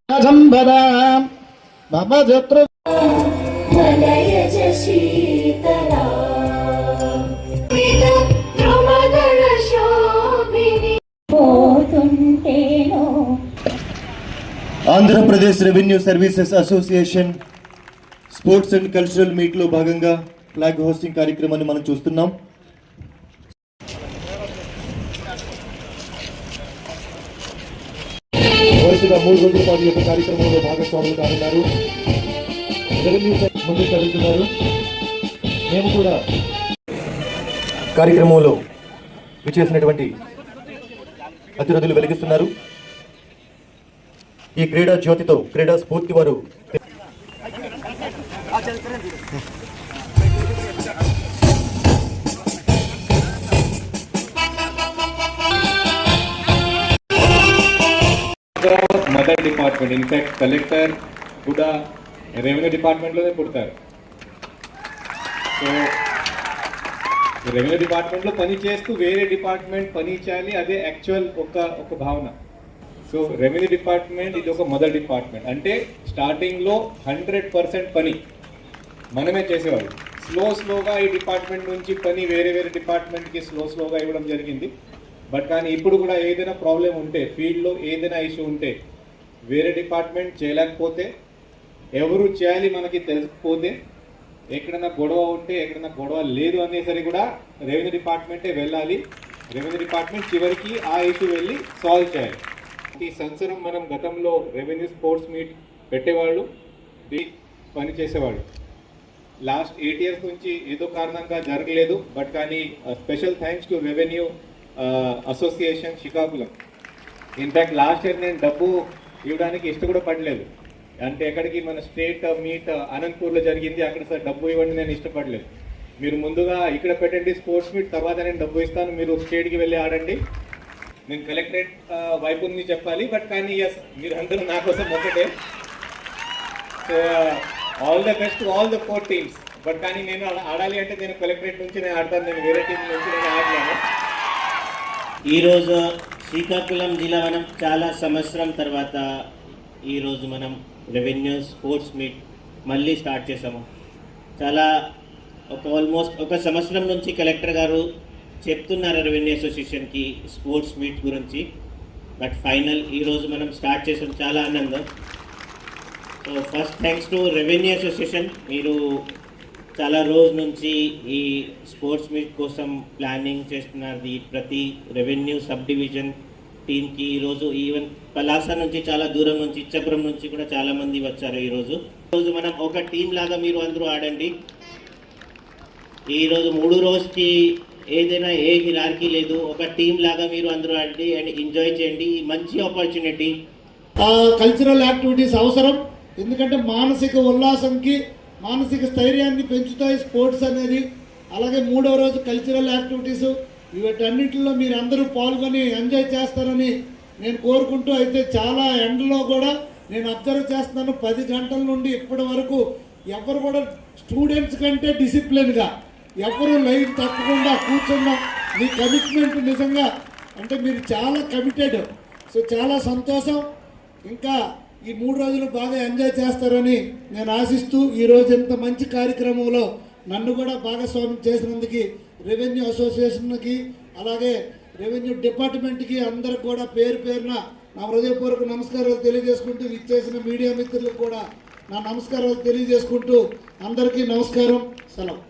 Andhra Pradesh revenue services association sports and cultural మీట్లో భాగంగా flag hosting కార్యక్రమాన్ని మనం చూస్తున్నాం. వరుసగా 3 రోజుల పాటు యొక్క కార్యక్రమంలో భాగస్వాములు కానున్నారు. రెవెన్యూ ముందుకు కలుగుతున్నారు. మేము కూడా కార్యక్రమంలో విచ్చేసినటువంటి అతిరథులు వెలిగిస్తున్నారు. ఈ క్రీడా జ్యోతితో క్రీడా స్ఫూర్తి వారు మదర్ డిపార్ట్మెంట్, ఇన్ఫాక్ట్ కలెక్టర్ కూడా రెవెన్యూ డిపార్ట్మెంట్లోనే పుడతారు. సో రెవెన్యూ డిపార్ట్మెంట్లో పని చేస్తూ వేరే డిపార్ట్మెంట్ పని చేయాలి, అదే యాక్చువల్ ఒక భావన. సో రెవెన్యూ డిపార్ట్మెంట్ ఇది ఒక మదర్ డిపార్ట్మెంట్. అంటే స్టార్టింగ్లో 100% పని మనమే చేసేవాళ్ళు. స్లోగా ఈ డిపార్ట్మెంట్ నుంచి పని వేరే డిపార్ట్మెంట్కి స్లోగా ఇవ్వడం జరిగింది. బట్ కానీ ఇప్పుడు కూడా ఏదైనా ప్రాబ్లం ఉంటే, ఫీల్డ్లో ఏదైనా ఇష్యూ ఉంటే, వేరే డిపార్ట్మెంట్ చేయలేకపోతే, ఎవరు చేయాలి మనకి తెలియకపోతే, ఎక్కడైనా గొడవ ఉంటే ఎక్కడైనా గొడవ లేదు అనేసరి కూడా రెవెన్యూ డిపార్ట్మెంటే వెళ్ళాలి. రెవెన్యూ డిపార్ట్మెంట్ చివరికి ఆ ఇష్యూ వెళ్ళి సాల్వ్ చేయాలి. ఈ సంవత్సరం మనం గతంలో రెవెన్యూ స్పోర్ట్స్ మీట్ పెట్టేవాళ్ళు, పని చేసేవాళ్ళు. లాస్ట్ 8 years నుంచి ఏదో కారణంగా జరగలేదు. బట్ కానీ special thanks to revenue association Srikakulam. In fact last year నేను డబ్బు ఇవ్వడానికి ఇష్టపడ పడలేదు. అంటే ఎక్కడికి మన స్టేట్ మీట్ అనంతపూర్లో జరిగింది, అక్కడ సార్ డబ్బు ఇవ్వండి నేను ఇష్టపడలేదు. మీరు ముందుగా ఇక్కడ పెట్టండి స్పోర్ట్స్ మీట్, తర్వాత నేను డబ్బు ఇస్తాను, మీరు స్టేట్కి వెళ్ళి ఆడండి. నేను కలెక్టరేట్ వైపు నుంచి చెప్పాలి. బట్ కానీ ఎస్, మీరు అందరూ నా కోసం ఒకటే. So all the best to all the 4 teams. But కానీ నేను ఆడాలి అంటే నేను కలెక్టరేట్ నుంచి నేను ఆడతాను, నేను వేరే టీం నుంచి నేను ఆడలేను. ఈరోజు శ్రీకాకుళం జిల్లా మనం చాలా సంవత్సరం తర్వాత ఈరోజు మనం రెవెన్యూ స్పోర్ట్స్ మీట్ మళ్ళీ స్టార్ట్ చేసాము. చాలా ఆల్మోస్ట్ ఒక సంవత్సరం నుంచి కలెక్టర్ గారు చెప్తున్నారు రెవెన్యూ అసోసియేషన్కి స్పోర్ట్స్ మీట్ గురించి. బట్ ఫైనల్ ఈరోజు మనం స్టార్ట్ చేసాం, చాలా ఆనందం. So first thanks to revenue association. మీరు చాలా రోజు నుంచి ఈ స్పోర్ట్స్ మీట్ కోసం ప్లానింగ్ చేస్తున్నారు. ప్రతి రెవెన్యూ సబ్ డివిజన్ టీంకి ఈరోజు ఈవెన్ పలాస నుంచి చాలా దూరం నుంచి, ఇచ్చాపురం నుంచి కూడా చాలామంది వచ్చారు. ఈరోజు మనం ఒక టీం లాగా మీరు అందరూ ఆడండి. ఈరోజు 3 రోజుకి ఏదైనా ఏ హిరార్కీ లేదు, ఒక టీం లాగా మీరు అందరూ ఆడండి అండ్ ఎంజాయ్ చేయండి. మంచి ఆపర్చునిటీ. కల్చరల్ యాక్టివిటీస్ అవసరం, ఎందుకంటే మానసిక ఉల్లాసంకి మానసిక స్థైర్యాన్ని పెంచుతాయి స్పోర్ట్స్ అనేది. అలాగే 3వ రోజు కల్చరల్ యాక్టివిటీస్, వీటన్నిటిలో మీరు అందరూ పాల్గొని ఎంజాయ్ చేస్తారని నేను కోరుకుంటూ, అయితే చాలా ఎండలో కూడా నేను అబ్జర్వ్ చేస్తున్నాను 10 గంటల నుండి ఇప్పటి వరకు ఎవరు కూడా స్టూడెంట్స్ కంటే డిసిప్లిన్గా ఎవరు లైన్ తప్పకుండా కూర్చున్నాం. మీ కమిట్మెంట్ నిజంగా అంటే మీరు చాలా కమిటెడ్. సో చాలా సంతోషం. ఇంకా ఈ 3 రోజులు బాగా ఎంజాయ్ చేస్తారని నేను ఆశిస్తూ, ఈరోజు ఇంత మంచి కార్యక్రమంలో నన్ను కూడా భాగస్వామ్యం చేసినందుకు రెవెన్యూ అసోసియేషన్కి అలాగే రెవెన్యూ డిపార్ట్మెంట్కి అందరికి కూడా పేరు పేరున నా హృదయపూర్వక నమస్కారాలు తెలియజేసుకుంటూ, ఇచ్చేసిన మీడియా మిత్రులకు కూడా నా నమస్కారాలు తెలియజేసుకుంటూ అందరికీ నమస్కారం, సెలవు.